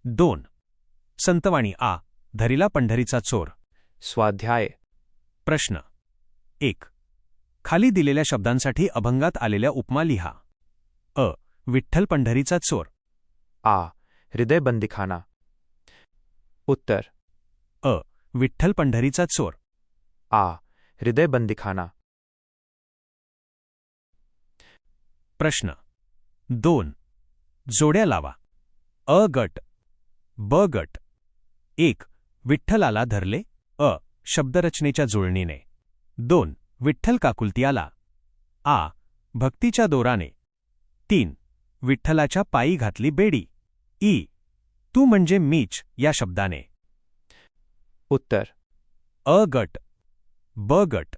2. संतवाणी आ धरिला पंढरीचा चोर. स्वाध्याय. प्रश्न 1. खाली दिलेल्या शब्दांसाठी अभंगात आलेल्या उपमा लिहा. अ. विठ्ठल पंढरीचा चोर. आ. हृदय बंदिखाना. उत्तर. अ. विठ्ठल पंढरीचा चोर. आ. हृदय बंदिखाना. प्रश्न 2. जोड्या लावा. अ गट ब गट. 1. विठ्ठलाला धरले. अ. शब्दरचनेच्या जुळणीने. 2. विठ्ठल काकुलती आला. आ. भक्तीच्या दोराने. 3. विठ्ठलाच्या पायी घातली बेडी. ई. तू म्हणजे मीच या शब्दाने. उत्तर. अ गट ब गट.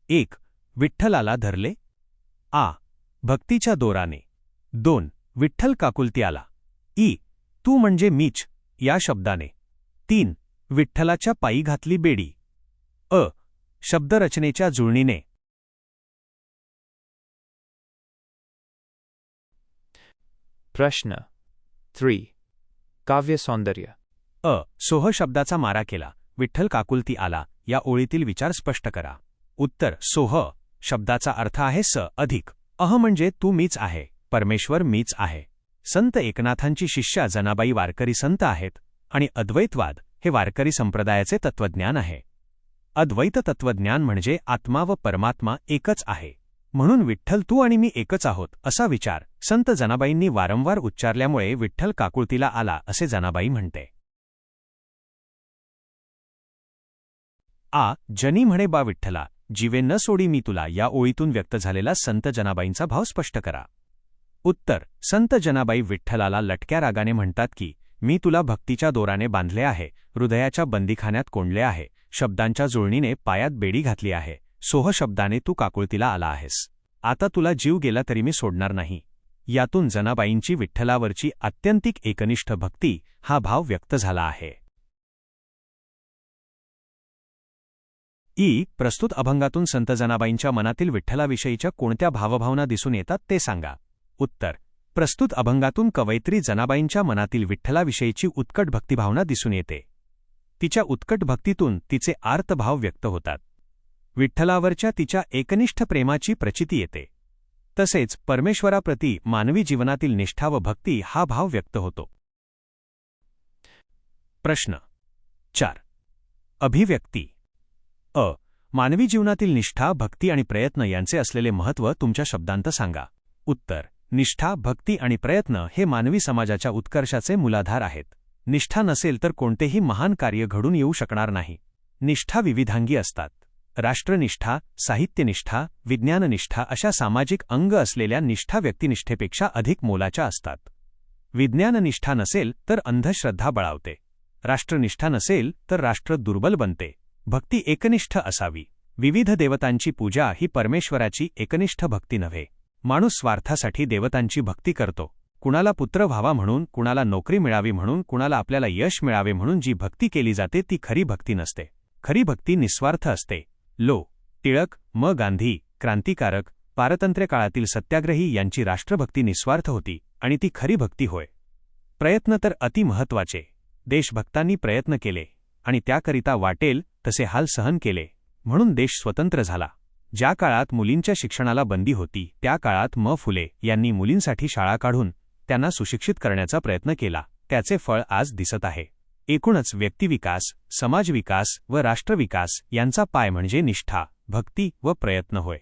1. विठ्ठलाला धरले. आ. भक्तीच्या दोराने. 2. विठ्ठल काकुलती आला. ई. तू म्हणजे मीच या शब्दाने. 3. विठ्ठलाच्या पायी घातली बेडी. अ. शब्दरचनेच्या जुळणीने. प्रश्न 3. काव्य सौंदर्य. अ. सोह शब्दाचा मारा केला. विठ्ठल काकुलती आला या ओळीतील विचार स्पष्ट करा. उत्तर. सोह शब्दाचा अर्थ आहे स अधिक अह म्हणजे तू मीच आहे, परमेश्वर मीच आहे. संत एकनाथांची शिष्या जनाबाई वारकरी संत आहेत आणि अद्वैतवाद हे वारकरी संप्रदायाचे तत्त्वज्ञान आहे. अद्वैत तत्त्वज्ञान म्हणजे आत्मा व परमात्मा एकच आहे, म्हणून विठ्ठल तू आणि मी एकच आहोत असा विचार संत जनाबाईंनी वारंवार उच्चारल्यामुळे विठ्ठल काकुळतीला आला असे जनाबाई म्हणते. आ. जनी म्हणे बा विठ्ठला जीवे न सोडी मी तुला या ओळीतून व्यक्त झालेला संत जनाबाईंचा भाव स्पष्ट करा. उत्तर. संत जनाबाई विठ्ठलाला लटक्या रागाने म्हणतात की मी तुला भक्तीच्या दोराने बांधले आहे, हृदयाच्या बंदीखान्यात कोंडले आहे, शब्दांच्या जुळणीने पायात बेडी घातली आहे, सोह शब्दाने तू काकुळतीला आला आहेस. आता तुला जीव गेला तरी मी सोडणार नाही. यातून जनाबाईंची विठ्ठलावरची आत्यंतिक एकनिष्ठ भक्ती हा भाव व्यक्त झाला आहे. ई. प्रस्तुत अभंगातून संत जनाबाईंच्या मनातील विठ्ठलाविषयीच्या कोणत्या भावभावना दिसून येतात ते सांगा. उत्तर. प्रस्तुत अभंगातून कवयित्री जनाबाईंच्या मनातील विठ्ठलाविषयीची उत्कट भक्तिभावना दिसून येते. तिच्या उत्कट भक्तीतून तिचे आर्त भाव व्यक्त होतात. विठ्ठलावरच्या तिच्या एकनिष्ठ प्रेमाची प्रचिती येते. तसेच परमेश्वराप्रती मानवी जीवनातील निष्ठा व भक्ती हा भाव व्यक्त होतो. प्रश्न 4. अभिव्यक्ती. अ. मानवी जीवनातील निष्ठा, भक्ती आणि प्रयत्न यांचे असलेले महत्त्व तुमच्या शब्दांत सांगा. उत्तर. निष्ठा, भक्ती आणि प्रयत्न हे मानवी समाजाच्या उत्कर्षाचे मूलाधार आहेत. निष्ठा नसेल तर कोणतेही महान कार्य घडून येऊ शकणार नाही. निष्ठा विविधांगी असतात. राष्ट्रनिष्ठा, साहित्यनिष्ठा, विज्ञाननिष्ठा अशा सामाजिक अंग असलेल्या निष्ठा व्यक्तिनिष्ठेपेक्षा अधिक मोलाच्या असतात. विज्ञाननिष्ठा नसेल तर अंधश्रद्धा बळावते. राष्ट्रनिष्ठा नसेल तर राष्ट्र दुर्बल बनते. भक्ती एकनिष्ठ असावी. विविध देवतांची पूजा ही परमेश्वराची एकनिष्ठ भक्ती नव्हे. माणूस स्वार्थासाठी देवतांची भक्ती करतो. कुणाला पुत्र व्हावा म्हणून, कुणाला नोकरी मिळावी म्हणून, कुणाला आपल्याला यश मिळावे म्हणून जी भक्ती केली जाते ती खरी भक्ती नसते. खरी भक्ती निस्वार्थ असते. लो. टिळक, म. गांधी, क्रांतिकारक, पारतंत्र्य काळातील सत्याग्रही यांची राष्ट्रभक्ती निस्वार्थ होती आणि ती खरी भक्ती होय. प्रयत्न तर अति महत्त्वाचे. देशभक्तांनी प्रयत्न केले आणि त्याकरिता वाटेल तसे हाल सहन केले, म्हणून देश स्वतंत्र झाला. ज्या काळात मुलींच्या शिक्षणाला बंदी होती त्या काळात म. फुले यांनी मुलींसाठी शाळा काढून त्यांना सुशिक्षित करण्याचा प्रयत्न केला. त्याचे फळ आज दिसत आहे. एकूणच व्यक्तिविकास, समाजविकास व राष्ट्रविकास यांचा पाय म्हणजे निष्ठा, भक्ती व प्रयत्न होय.